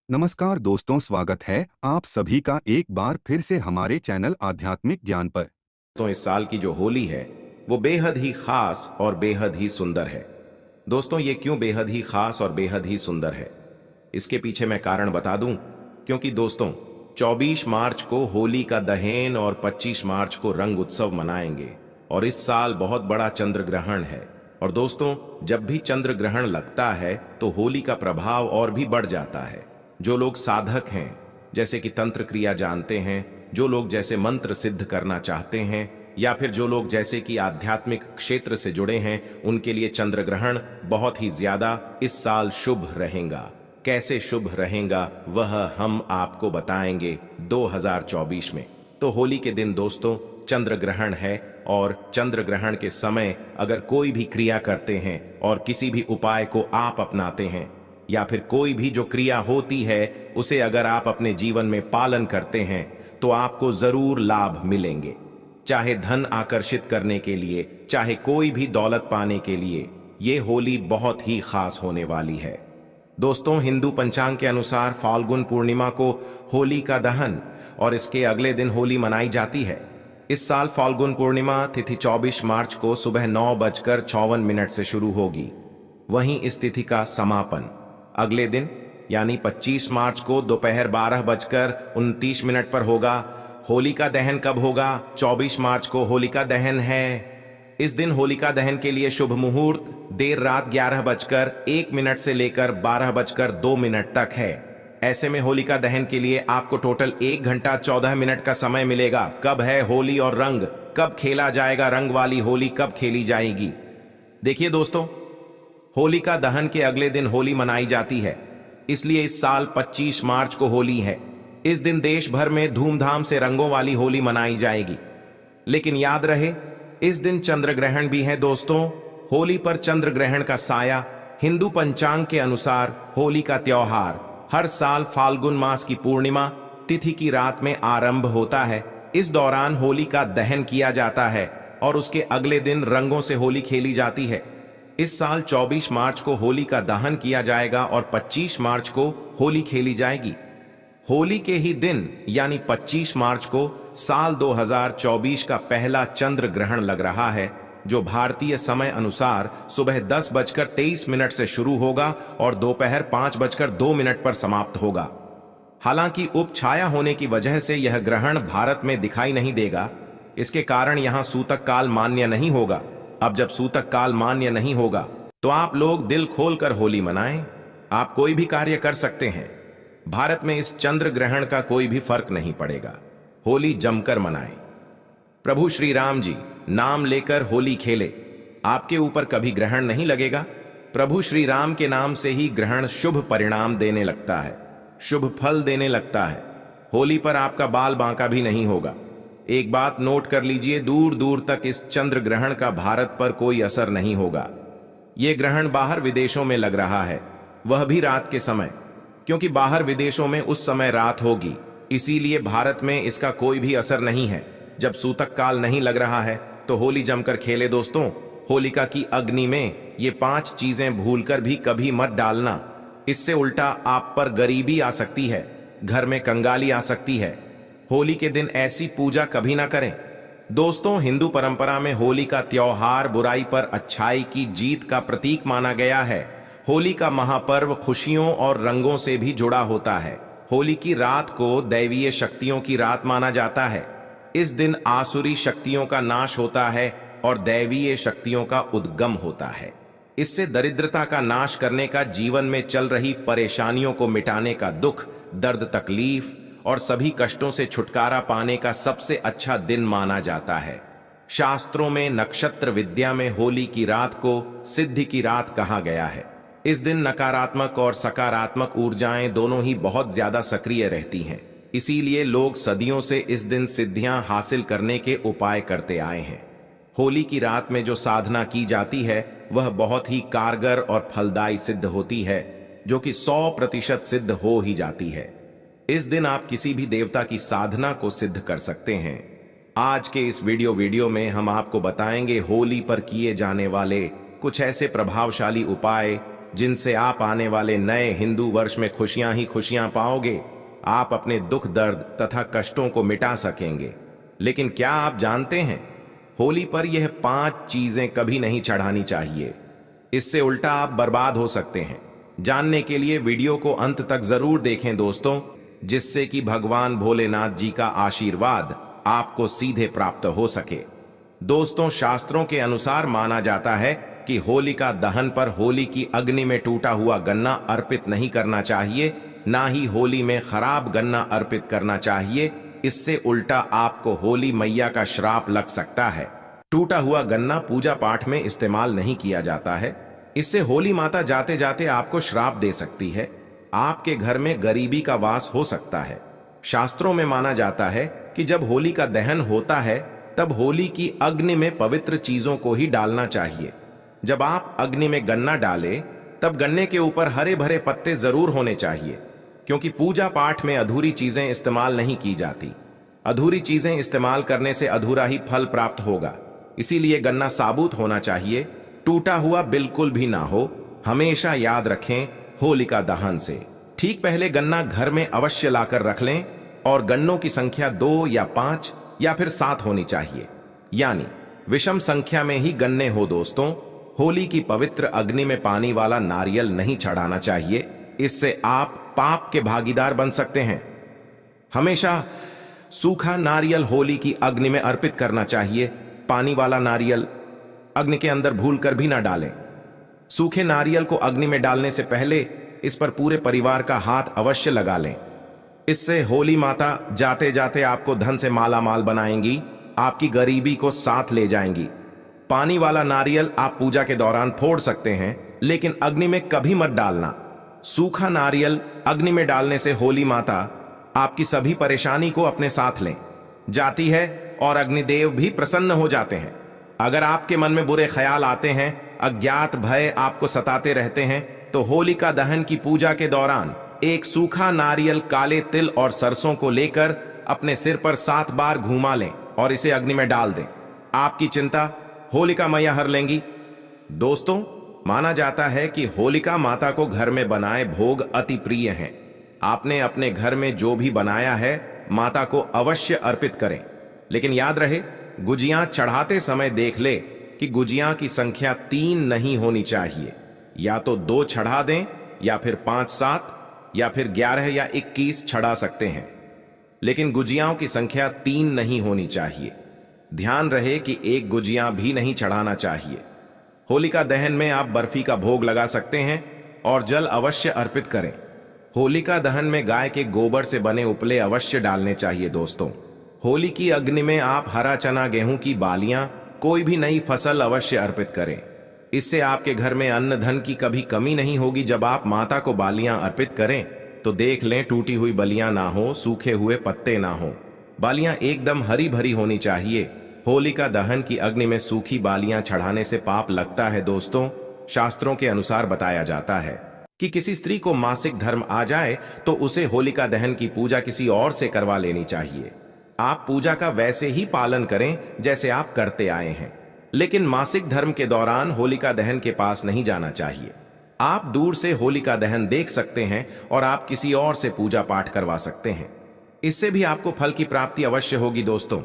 नमस्कार दोस्तों, स्वागत है आप सभी का एक बार फिर से हमारे चैनल आध्यात्मिक ज्ञान पर। तो इस साल की जो होली है वो बेहद ही खास और बेहद ही सुंदर है। दोस्तों, ये क्यों बेहद ही खास और बेहद ही सुंदर है, इसके पीछे मैं कारण बता दूं। क्योंकि दोस्तों, 24 मार्च को होली का दहन और 25 मार्च को रंग उत्सव मनाएंगे। और इस साल बहुत बड़ा चंद्र ग्रहण है। और दोस्तों, जब भी चंद्र ग्रहण लगता है तो होली का प्रभाव और भी बढ़ जाता है। जो लोग साधक हैं, जैसे कि तंत्र क्रिया जानते हैं, जो लोग जैसे मंत्र सिद्ध करना चाहते हैं, या फिर जो लोग जैसे कि आध्यात्मिक क्षेत्र से जुड़े हैं, उनके लिए चंद्र ग्रहण बहुत ही ज्यादा इस साल शुभ रहेगा। कैसे शुभ रहेगा वह हम आपको बताएंगे 2024 में। तो होली के दिन दोस्तों चंद्र ग्रहण है, और चंद्र ग्रहण के समय अगर कोई भी क्रिया करते हैं और किसी भी उपाय को आप अपनाते हैं, या फिर कोई भी जो क्रिया होती है उसे अगर आप अपने जीवन में पालन करते हैं, तो आपको जरूर लाभ मिलेंगे। चाहे धन आकर्षित करने के लिए, चाहे कोई भी दौलत पाने के लिए, ये होली बहुत ही खास होने वाली है। दोस्तों, हिंदू पंचांग के अनुसार फाल्गुन पूर्णिमा को होली का दहन और इसके अगले दिन होली मनाई जाती है। इस साल फाल्गुन पूर्णिमा तिथि 24 मार्च को सुबह 9:54 से शुरू होगी। वहीं इस तिथि का समापन अगले दिन यानी 25 मार्च को दोपहर 12:29 पर होगा। होलिका दहन कब होगा? 24 मार्च को होलिका दहन है। इस दिन होलिका दहन के लिए शुभ मुहूर्त देर रात 11:01 से लेकर 12:02 तक है। ऐसे में होलिका दहन के लिए आपको टोटल 1 घंटा 14 मिनट का समय मिलेगा। कब है होली और रंग, कब खेला जाएगा रंग वाली होली, कब खेली जाएगी? देखिए दोस्तों, होलिका दहन के अगले दिन होली मनाई जाती है, इसलिए इस साल 25 मार्च को होली है। इस दिन देश भर में धूमधाम से रंगों वाली होली मनाई जाएगी। लेकिन याद रहे, इस दिन चंद्र ग्रहण भी है दोस्तों। होली पर चंद्र ग्रहण का साया हिंदू पंचांग के अनुसार होली का त्योहार हर साल फाल्गुन मास की पूर्णिमा तिथि की रात में आरंभ होता है। इस दौरान होली का दहन किया जाता है और उसके अगले दिन रंगों से होली खेली जाती है। इस साल 24 मार्च को होली का दहन किया जाएगा और 25 मार्च को होली खेली जाएगी। होली के ही दिन यानी 25 मार्च को साल 2024 का पहला चंद्र ग्रहण लग रहा है, जो भारतीय समय अनुसार सुबह 10:23 से शुरू होगा और दोपहर 5:02 पर समाप्त होगा। हालांकि उपछाया होने की वजह से यह ग्रहण भारत में दिखाई नहीं देगा। इसके कारण यहां सूतक काल मान्य नहीं होगा। अब जब सूतक काल मान्य नहीं होगा तो आप लोग दिल खोलकर होली मनाएं। आप कोई भी कार्य कर सकते हैं। भारत में इस चंद्र ग्रहण का कोई भी फर्क नहीं पड़ेगा। होली जमकर मनाएं। प्रभु श्री राम जी नाम लेकर होली खेले। आपके ऊपर कभी ग्रहण नहीं लगेगा। प्रभु श्री राम के नाम से ही ग्रहण शुभ परिणाम देने लगता है, शुभ फल देने लगता है। होली पर आपका बाल बांका भी नहीं होगा। एक बात नोट कर लीजिए, दूर दूर तक इस चंद्र ग्रहण का भारत पर कोई असर नहीं होगा। यह ग्रहण बाहर विदेशों में लग रहा है, वह भी रात के समय, क्योंकि बाहर विदेशों में उस समय रात होगी, इसीलिए भारत में इसका कोई भी असर नहीं है। जब सूतक काल नहीं लग रहा है तो होली जमकर खेले दोस्तों। होलिका की अग्नि में ये 5 चीजें भूलकर भी कभी मत डालना। इससे उल्टा आप पर गरीबी आ सकती है, घर में कंगाली आ सकती है। होली के दिन ऐसी पूजा कभी ना करें दोस्तों। हिंदू परंपरा में होली का त्योहार बुराई पर अच्छाई की जीत का प्रतीक माना गया है। होली का महापर्व खुशियों और रंगों से भी जुड़ा होता है। होली की रात को दैवीय शक्तियों की रात माना जाता है। इस दिन आसुरी शक्तियों का नाश होता है और दैवीय शक्तियों का उद्गम होता है। इससे दरिद्रता का नाश करने का, जीवन में चल रही परेशानियों को मिटाने का, दुख दर्द तकलीफ और सभी कष्टों से छुटकारा पाने का सबसे अच्छा दिन माना जाता है। शास्त्रों में नक्षत्र विद्या में होली की रात को सिद्धि की रात कहा गया है। इस दिन नकारात्मक और सकारात्मक ऊर्जाएं दोनों ही बहुत ज्यादा सक्रिय रहती हैं। इसीलिए लोग सदियों से इस दिन सिद्धियां हासिल करने के उपाय करते आए हैं। होली की रात में जो साधना की जाती है वह बहुत ही कारगर और फलदायी सिद्ध होती है, जो कि 100% सिद्ध हो ही जाती है। इस दिन आप किसी भी देवता की साधना को सिद्ध कर सकते हैं। आज के इस वीडियो में हम आपको बताएंगे होली पर किए जाने वाले कुछ ऐसे प्रभावशाली उपाय जिनसे आप आने वाले नए हिंदू वर्ष में खुशियां ही खुशियां पाओगे। आप अपने दुख दर्द तथा कष्टों को मिटा सकेंगे। लेकिन क्या आप जानते हैं, होली पर यह 5 चीजें कभी नहीं चढ़ानी चाहिए। इससे उल्टा आप बर्बाद हो सकते हैं। जानने के लिए वीडियो को अंत तक जरूर देखें दोस्तों, जिससे कि भगवान भोलेनाथ जी का आशीर्वाद आपको सीधे प्राप्त हो सके। दोस्तों, शास्त्रों के अनुसार माना जाता है कि होलिका दहन पर होली की अग्नि में टूटा हुआ गन्ना अर्पित नहीं करना चाहिए, ना ही होली में खराब गन्ना अर्पित करना चाहिए। इससे उल्टा आपको होली मैया का श्राप लग सकता है। टूटा हुआ गन्ना पूजा पाठ में इस्तेमाल नहीं किया जाता है। इससे होली माता जाते जाते आपको श्राप दे सकती है। आपके घर में गरीबी का वास हो सकता है। शास्त्रों में माना जाता है कि जब होली का दहन होता है तब होली की अग्नि में पवित्र चीजों को ही डालना चाहिए। जब आप अग्नि में गन्ना डालें तब गन्ने के ऊपर हरे भरे पत्ते जरूर होने चाहिए, क्योंकि पूजा पाठ में अधूरी चीजें इस्तेमाल नहीं की जाती। अधूरी चीजें इस्तेमाल करने से अधूरा ही फल प्राप्त होगा। इसीलिए गन्ना साबुत होना चाहिए, टूटा हुआ बिल्कुल भी ना हो। हमेशा याद रखें, होलिका दहन से ठीक पहले गन्ना घर में अवश्य लाकर रख लें और गन्नों की संख्या 2 या 5 या फिर 7 होनी चाहिए, यानी विषम संख्या में ही गन्ने हो। दोस्तों, होली की पवित्र अग्नि में पानी वाला नारियल नहीं चढ़ाना चाहिए। इससे आप पाप के भागीदार बन सकते हैं। हमेशा सूखा नारियल होली की अग्नि में अर्पित करना चाहिए। पानी वाला नारियल अग्नि के अंदर भूलकर भी ना डालें। सूखे नारियल को अग्नि में डालने से पहले इस पर पूरे परिवार का हाथ अवश्य लगा लें। इससे होली माता जाते जाते आपको धन से माला माल बनाएंगी, आपकी गरीबी को साथ ले जाएंगी। पानी वाला नारियल आप पूजा के दौरान फोड़ सकते हैं, लेकिन अग्नि में कभी मत डालना। सूखा नारियल अग्नि में डालने से होली माता आपकी सभी परेशानी को अपने साथ लें जाती है और अग्निदेव भी प्रसन्न हो जाते हैं। अगर आपके मन में बुरे ख्याल आते हैं, अज्ञात भय आपको सताते रहते हैं, तो होलिका दहन की पूजा के दौरान एक सूखा नारियल काले तिल और सरसों को लेकर अपने सिर पर 7 बार घुमा लें और इसे अग्नि में डाल दें। आपकी चिंता होलिका मैया हर लेंगी। दोस्तों, माना जाता है कि होलिका माता को घर में बनाए भोग अति प्रिय हैं। आपने अपने घर में जो भी बनाया है माता को अवश्य अर्पित करें, लेकिन याद रहे, गुजियां चढ़ाते समय देख ले कि गुजियां की संख्या 3 नहीं होनी चाहिए। या तो 2 चढ़ा दें या फिर 5, 7 या फिर 11 या 21 चढ़ा सकते हैं, लेकिन गुजियाओं की संख्या 3 नहीं होनी चाहिए। ध्यान रहे कि एक गुजिया भी नहीं चढ़ाना चाहिए। होलिका दहन में आप बर्फी का भोग लगा सकते हैं और जल अवश्य अर्पित करें। होलिका दहन में गाय के गोबर से बने उपले अवश्य डालने चाहिए। दोस्तों, होली की अग्नि में आप हरा चना, गेहूं की बालियां, कोई भी नई फसल अवश्य अर्पित करें। इससे आपके घर में अन्न धन की कभी कमी नहीं होगी। जब आप माता को बालियां अर्पित करें तो देख लें टूटी हुई बलियां ना हो, सूखे हुए पत्ते ना हो। बालियां एकदम हरी भरी होनी चाहिए। होलिका दहन की अग्नि में सूखी बालियां चढ़ाने से पाप लगता है। दोस्तों, शास्त्रों के अनुसार बताया जाता है कि किसी स्त्री को मासिक धर्म आ जाए तो उसे होलिका दहन की पूजा किसी और से करवा लेनी चाहिए। आप पूजा का वैसे ही पालन करें जैसे आप करते आए हैं, लेकिन मासिक धर्म के दौरान होलिका दहन के पास नहीं जाना चाहिए। आप दूर से होलिका दहन देख सकते हैं और आप किसी और से पूजा पाठ करवा सकते हैं। इससे भी आपको फल की प्राप्ति अवश्य होगी। दोस्तों,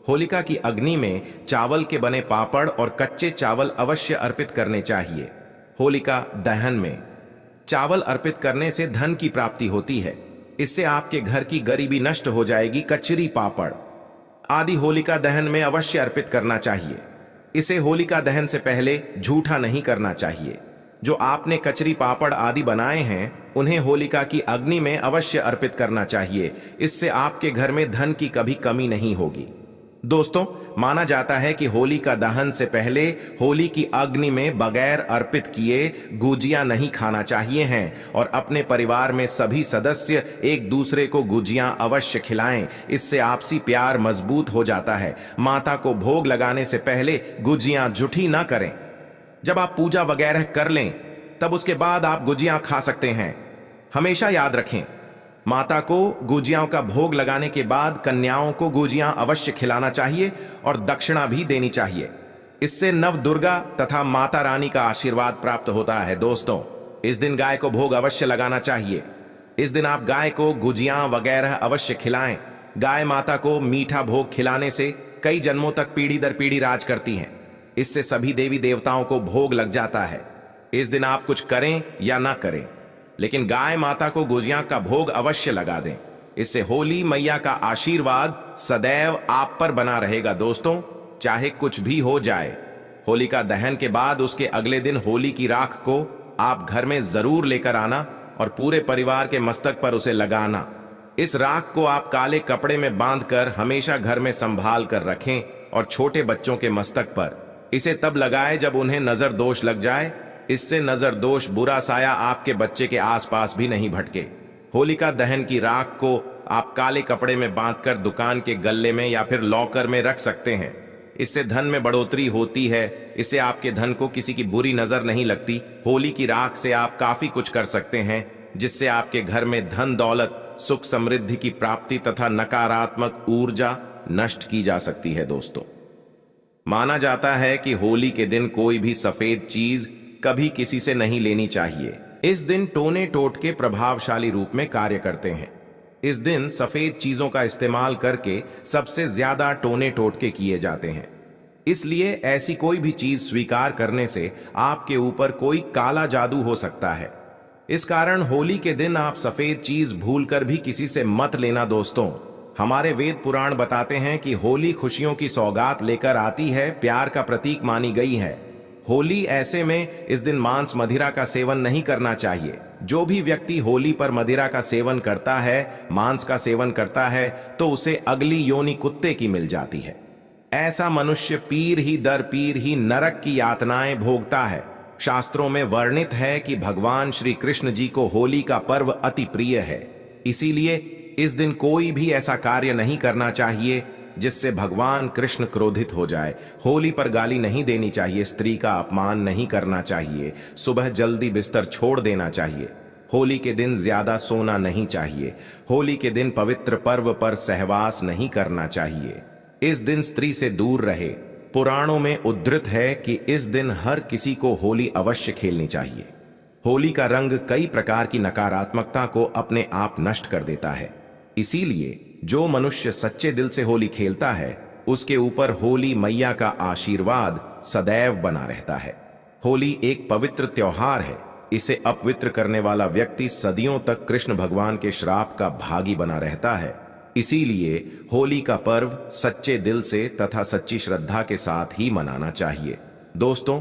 होलिका की अग्नि में चावल के बने पापड़ और कच्चे चावल अवश्य अर्पित करने चाहिए। होलिका दहन में चावल अर्पित करने से धन की प्राप्ति होती है। इससे आपके घर की गरीबी नष्ट हो जाएगी। कचरी, पापड़ आदि होलिका दहन में अवश्य अर्पित करना चाहिए। इसे होलिका दहन से पहले झूठा नहीं करना चाहिए। जो आपने कचरी, पापड़ आदि बनाए हैं उन्हें होलिका की अग्नि में अवश्य अर्पित करना चाहिए। इससे आपके घर में धन की कभी कमी नहीं होगी। दोस्तों, माना जाता है कि होलिका दहन से पहले होली की अग्नि में बगैर अर्पित किए गुजिया नहीं खाना चाहिए हैं और अपने परिवार में सभी सदस्य एक दूसरे को गुजिया अवश्य खिलाएं। इससे आपसी प्यार मजबूत हो जाता है। माता को भोग लगाने से पहले गुजिया जुठी ना करें। जब आप पूजा वगैरह कर लें तब उसके बाद आप गुजिया खा सकते हैं। हमेशा याद रखें, माता को गुजियाओं का भोग लगाने के बाद कन्याओं को गुजियां अवश्य खिलाना चाहिए और दक्षिणा भी देनी चाहिए। इससे नव दुर्गा तथा माता रानी का आशीर्वाद प्राप्त होता है। दोस्तों, इस दिन गाय को भोग अवश्य लगाना चाहिए। इस दिन आप गाय को गुजियां वगैरह अवश्य खिलाएं। गाय माता को मीठा भोग खिलाने से कई जन्मों तक पीढ़ी दर पीढ़ी राज करती हैं। इससे सभी देवी देवताओं को भोग लग जाता है। इस दिन आप कुछ करें या ना करें, लेकिन गाय माता को गुजिया का भोग अवश्य लगा दें। इससे होली मैया का आशीर्वाद सदैव आप पर बना रहेगा दोस्तों, चाहे कुछ भी हो जाए। होलिका दहन के बाद उसके अगले दिन होली की राख को आप घर में जरूर लेकर आना और पूरे परिवार के मस्तक पर उसे लगाना। इस राख को आप काले कपड़े में बांधकर हमेशा घर में संभाल कर रखें और छोटे बच्चों के मस्तक पर इसे तब लगाएं जब उन्हें नजर दोष लग जाए। इससे नजर दोष बुरा साया आपके बच्चे के आसपास भी नहीं भटके। होलिका दहन की राख को आप काले कपड़े में बांधकर दुकान के गल्ले में या फिर लॉकर में रख सकते हैं। इससे धन में बढ़ोतरी होती है। इससे आपके धन को किसी की बुरी नजर नहीं लगती। होली की राख से आप काफी कुछ कर सकते हैं, जिससे आपके घर में धन दौलत सुख समृद्धि की प्राप्ति तथा नकारात्मक ऊर्जा नष्ट की जा सकती है दोस्तों। माना जाता है कि होली के दिन कोई भी सफेद चीज कभी किसी से नहीं लेनी चाहिए। इस दिन टोने टोटके प्रभावशाली रूप में कार्य करते हैं। इस दिन सफेद चीजों का इस्तेमाल करके सबसे ज्यादा टोने टोटके किए जाते हैं। इसलिए ऐसी कोई भी चीज स्वीकार करने से आपके ऊपर कोई काला जादू हो सकता है। इस कारण होली के दिन आप सफेद चीज भूलकर भी किसी से मत लेना दोस्तों। हमारे वेद पुराण बताते हैं कि होली खुशियों की सौगात लेकर आती है, प्यार का प्रतीक मानी गई है। होली ऐसे में इस दिन मांस मदिरा का सेवन नहीं करना चाहिए। जो भी व्यक्ति होली पर मदिरा का सेवन करता है, मांस का सेवन करता है, तो उसे अगली योनि कुत्ते की मिल जाती है। ऐसा मनुष्य पीर ही दर पीर ही नरक की यातनाएं भोगता है। शास्त्रों में वर्णित है कि भगवान श्री कृष्ण जी को होली का पर्व अति प्रिय है। इसीलिए इस दिन कोई भी ऐसा कार्य नहीं करना चाहिए जिससे भगवान कृष्ण क्रोधित हो जाए। होली पर गाली नहीं देनी चाहिए, स्त्री का अपमान नहीं करना चाहिए, सुबह जल्दी बिस्तर छोड़ देना चाहिए। होली के दिन ज्यादा सोना नहीं चाहिए। होली के दिन पवित्र पर्व पर सहवास नहीं करना चाहिए। इस दिन स्त्री से दूर रहे। पुराणों में उद्धृत है कि इस दिन हर किसी को होली अवश्य खेलनी चाहिए। होली का रंग कई प्रकार की नकारात्मकता को अपने आप नष्ट कर देता है। इसीलिए जो मनुष्य सच्चे दिल से होली खेलता है, उसके ऊपर होली मैया का आशीर्वाद सदैव बना रहता है। होली एक पवित्र त्योहार है। इसे अपवित्र करने वाला व्यक्ति सदियों तक कृष्ण भगवान के श्राप का भागी बना रहता है। इसीलिए होली का पर्व सच्चे दिल से तथा सच्ची श्रद्धा के साथ ही मनाना चाहिए। दोस्तों,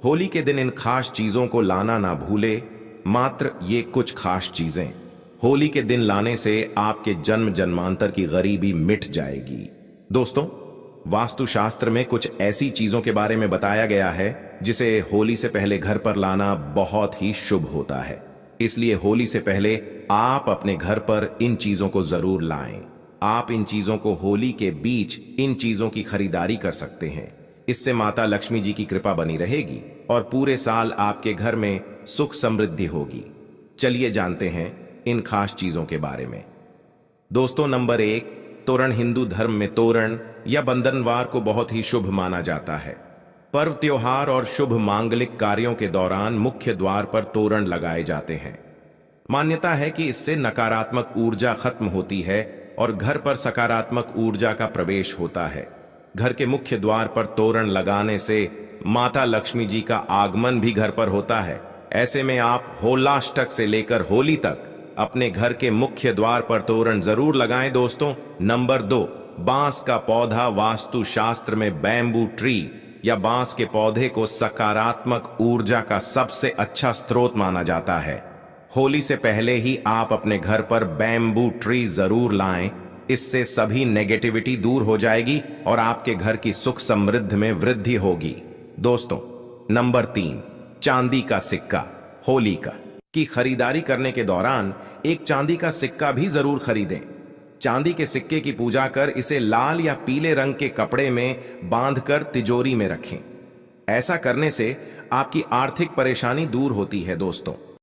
होली के दिन इन खास चीजों को लाना ना भूले। मात्र ये कुछ खास चीजें होली के दिन लाने से आपके जन्म जन्मांतर की गरीबी मिट जाएगी। दोस्तों, वास्तुशास्त्र में कुछ ऐसी चीजों के बारे में बताया गया है जिसे होली से पहले घर पर लाना बहुत ही शुभ होता है। इसलिए होली से पहले आप अपने घर पर इन चीजों को जरूर लाएं। आप इन चीजों को होली के बीच इन चीजों की खरीदारी कर सकते हैं। इससे माता लक्ष्मी जी की कृपा बनी रहेगी और पूरे साल आपके घर में सुख समृद्धि होगी। चलिए जानते हैं इन खास चीजों के बारे में। दोस्तों, नंबर 1, तोरण। हिंदू धर्म में तोरण या बंधनवार को बहुत ही शुभ माना जाता है। पर्व, त्योहार और शुभ मांगलिक कार्यों के दौरान मुख्य द्वार पर तोरण लगाए जाते हैं। मान्यता है कि इससे नकारात्मक ऊर्जा खत्म होती है और घर पर सकारात्मक ऊर्जा का प्रवेश होता है। घर के मुख्य द्वार पर तोरण लगाने से माता लक्ष्मी जी का आगमन भी घर पर होता है। ऐसे में आप होलाष्टक से लेकर होली तक अपने घर के मुख्य द्वार पर तोरण जरूर लगाएं। दोस्तों, नंबर 2, बांस का पौधा। वास्तु शास्त्र में बैम्बू ट्री या बांस के पौधे को सकारात्मक ऊर्जा का सबसे अच्छा स्रोत माना जाता है। होली से पहले ही आप अपने घर पर बैम्बू ट्री जरूर लाएं। इससे सभी नेगेटिविटी दूर हो जाएगी और आपके घर की सुख समृद्धि में वृद्धि होगी। दोस्तों, नंबर 3, चांदी का सिक्का। होली की खरीदारी करने के दौरान एक चांदी का सिक्का भी जरूर खरीदें। चांदी के सिक्के की पूजा कर इसे लाल या पीले रंग के कपड़े में बांधकर तिजोरी में रखें। ऐसा करने से आपकी आर्थिक परेशानी दूर होती है। दोस्तों,